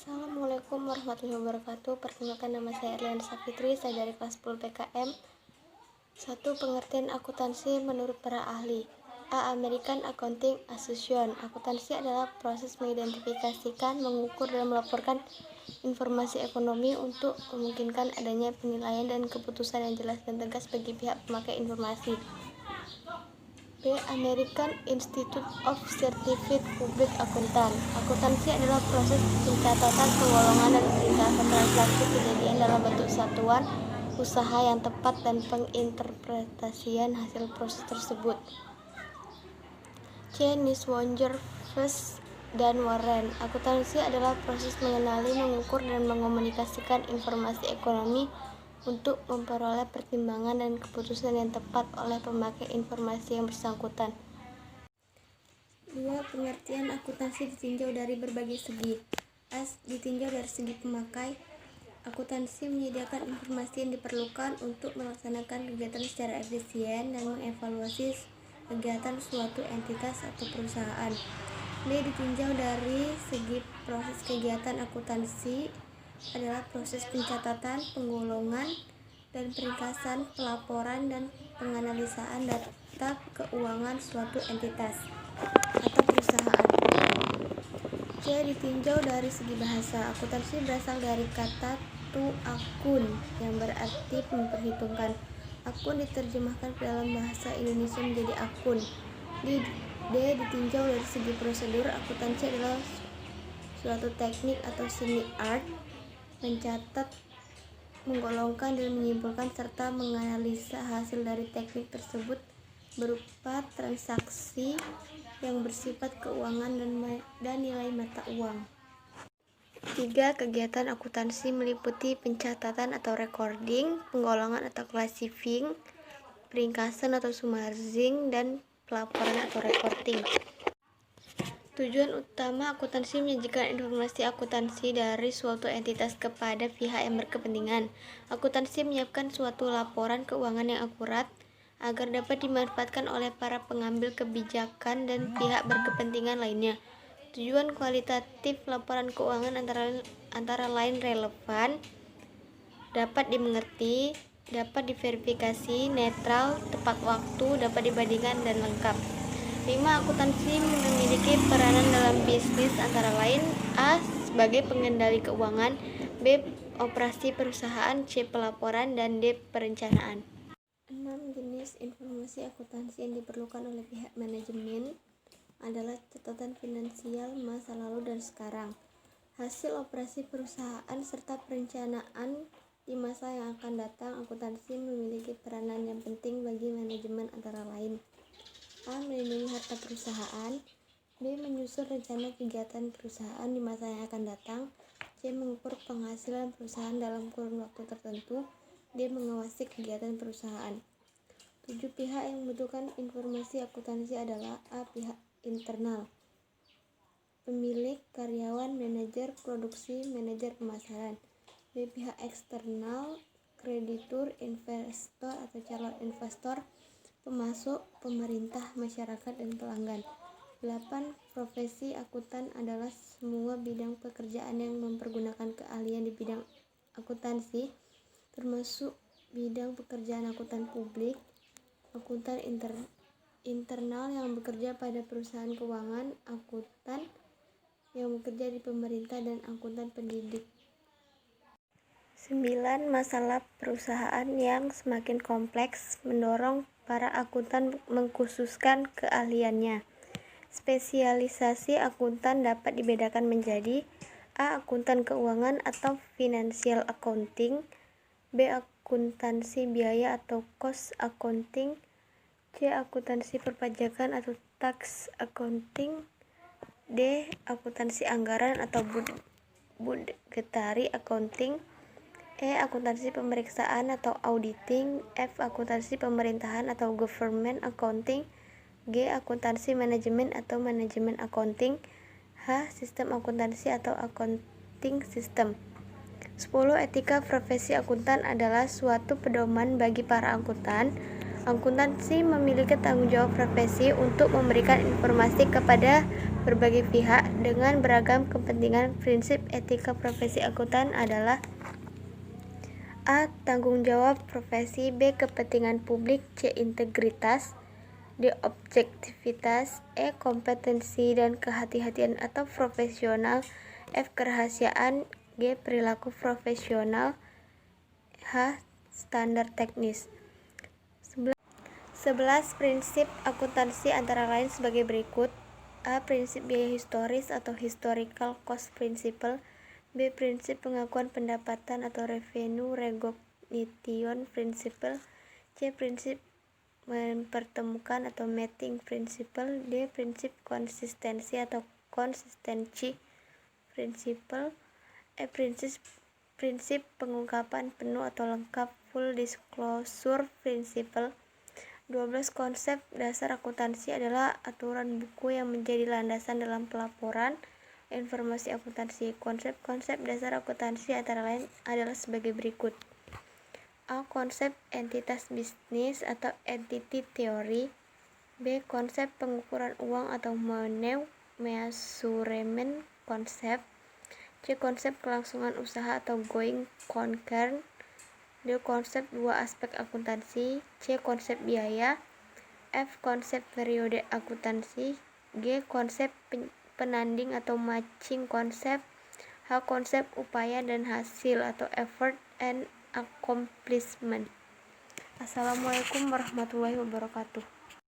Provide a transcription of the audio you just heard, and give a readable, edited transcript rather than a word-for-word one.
Assalamualaikum warahmatullahi wabarakatuh. Perkenalkan, nama saya Erliana Safitri, saya dari kelas 10 PKM. 1. Pengertian akuntansi menurut para ahli. A. American Accounting Association. Akuntansi adalah proses mengidentifikasikan, mengukur, dan melaporkan informasi ekonomi untuk memungkinkan adanya penilaian dan keputusan yang jelas dan tegas bagi pihak pemakai informasi. B. American Institute of Certified Public Accountant. Akuntansi adalah proses pencatatan, penggolongan, dan peringkasan transaksi kejadian dalam bentuk satuan usaha yang tepat dan penginterpretasian hasil proses tersebut. C. Niswonger, Fuchs, dan Warren. Akuntansi adalah proses mengenali, mengukur, dan mengomunikasikan informasi ekonomi untuk memperoleh pertimbangan dan keputusan yang tepat oleh pemakai informasi yang bersangkutan. 2. Pengertian akuntansi ditinjau dari berbagai segi. A. Ditinjau dari segi pemakai. Akuntansi menyediakan informasi yang diperlukan untuk melaksanakan kegiatan secara efisien dan mengevaluasi kegiatan suatu entitas atau perusahaan. B. Ditinjau dari segi proses. Kegiatan akuntansi adalah proses pencatatan, penggolongan, dan peringkasan, pelaporan, dan penganalisaan data keuangan suatu entitas atau perusahaan. C. Ditinjau dari segi bahasa. Akuntansi berasal dari kata tu akun yang berarti memperhitungkan. Akun diterjemahkan ke dalam bahasa Indonesia menjadi akun. D. Ditinjau dari segi prosedur. Akuntansi adalah suatu teknik atau seni art mencatat, menggolongkan, dan menyimpulkan serta menganalisa hasil dari teknik tersebut berupa transaksi yang bersifat keuangan dan nilai mata uang. 3. Kegiatan akuntansi meliputi pencatatan atau recording, penggolongan atau classifying, peringkasan atau summarizing, dan pelaporan atau reporting. Tujuan utama akuntansi menyajikan informasi akuntansi dari suatu entitas kepada pihak yang berkepentingan. Akuntansi menyiapkan suatu laporan keuangan yang akurat agar dapat dimanfaatkan oleh para pengambil kebijakan dan pihak berkepentingan lainnya. Tujuan kualitatif laporan keuangan antara lain relevan, dapat dimengerti, dapat diverifikasi, netral, tepat waktu, dapat dibandingkan, dan lengkap. 5. Akuntansi memiliki peranan dalam bisnis antara lain: A. Sebagai pengendali keuangan, B. Operasi perusahaan, C. Pelaporan, dan D. Perencanaan. 6. Jenis informasi akuntansi yang diperlukan oleh pihak manajemen adalah catatan finansial masa lalu dan sekarang, hasil operasi perusahaan, serta perencanaan di masa yang akan datang. Akuntansi memiliki peranan yang penting bagi manajemen antara lain: A. Melindungi harta perusahaan, B. Menyusun rencana kegiatan perusahaan di masa yang akan datang, C. Mengukur penghasilan perusahaan dalam kurun waktu tertentu, D. Mengawasi kegiatan perusahaan. 7. Pihak yang membutuhkan informasi akuntansi adalah: A. Pihak internal, pemilik, karyawan, manajer produksi, manajer pemasaran. B. Pihak eksternal, kreditur, investor atau calon investor, pemasok, pemerintah, masyarakat, dan pelanggan. 8. Profesi akuntan adalah semua bidang pekerjaan yang mempergunakan keahlian di bidang akuntansi, termasuk bidang pekerjaan akuntan publik, akuntan internal yang bekerja pada perusahaan keuangan, akuntan yang bekerja di pemerintah, dan akuntan pendidik. 9. Masalah perusahaan yang semakin kompleks mendorong para akuntan mengkhususkan keahliannya. Spesialisasi akuntan dapat dibedakan menjadi: A. Akuntan keuangan atau financial accounting, B. Akuntansi biaya atau cost accounting, C. Akuntansi perpajakan atau tax accounting, D. Akuntansi anggaran atau budgetary accounting, E. Akuntansi pemeriksaan atau auditing, F. Akuntansi pemerintahan atau government accounting, G. Akuntansi manajemen atau management accounting, H. Sistem akuntansi atau accounting system. 10. Etika profesi akuntan adalah suatu pedoman bagi para akuntan Akuntansi memiliki tanggung jawab profesi untuk memberikan informasi kepada berbagai pihak dengan beragam kepentingan. Prinsip etika profesi akuntan adalah: A. Tanggung jawab profesi. B. Kepentingan publik. C. Integritas. D. Objektivitas. E. Kompetensi dan kehati-hatian atau profesional. F. Kerahasiaan. G. Perilaku profesional. H. Standar teknis. 11 prinsip akuntansi antara lain sebagai berikut. A. Prinsip biaya historis atau historical cost principle. B. Prinsip pengakuan pendapatan atau revenue recognition principle. C. Prinsip mempertemukan atau matching principle. D. Prinsip konsistensi atau consistency principle. E. Prinsip pengungkapan penuh atau lengkap full disclosure principle. 12 konsep dasar akuntansi adalah aturan buku yang menjadi landasan dalam pelaporan informasi akuntansi. Konsep-konsep dasar akuntansi antara lain adalah sebagai berikut. A. Konsep entitas bisnis atau entity theory. B. Konsep pengukuran uang atau money measurement konsep. C. Konsep kelangsungan usaha atau going concern. D. Konsep dua aspek akuntansi. C. Konsep biaya. F. Konsep periode akuntansi. G. Konsep penanding atau matching konsep. H. Konsep upaya dan hasil atau effort and accomplishment. Assalamualaikum warahmatullahi wabarakatuh.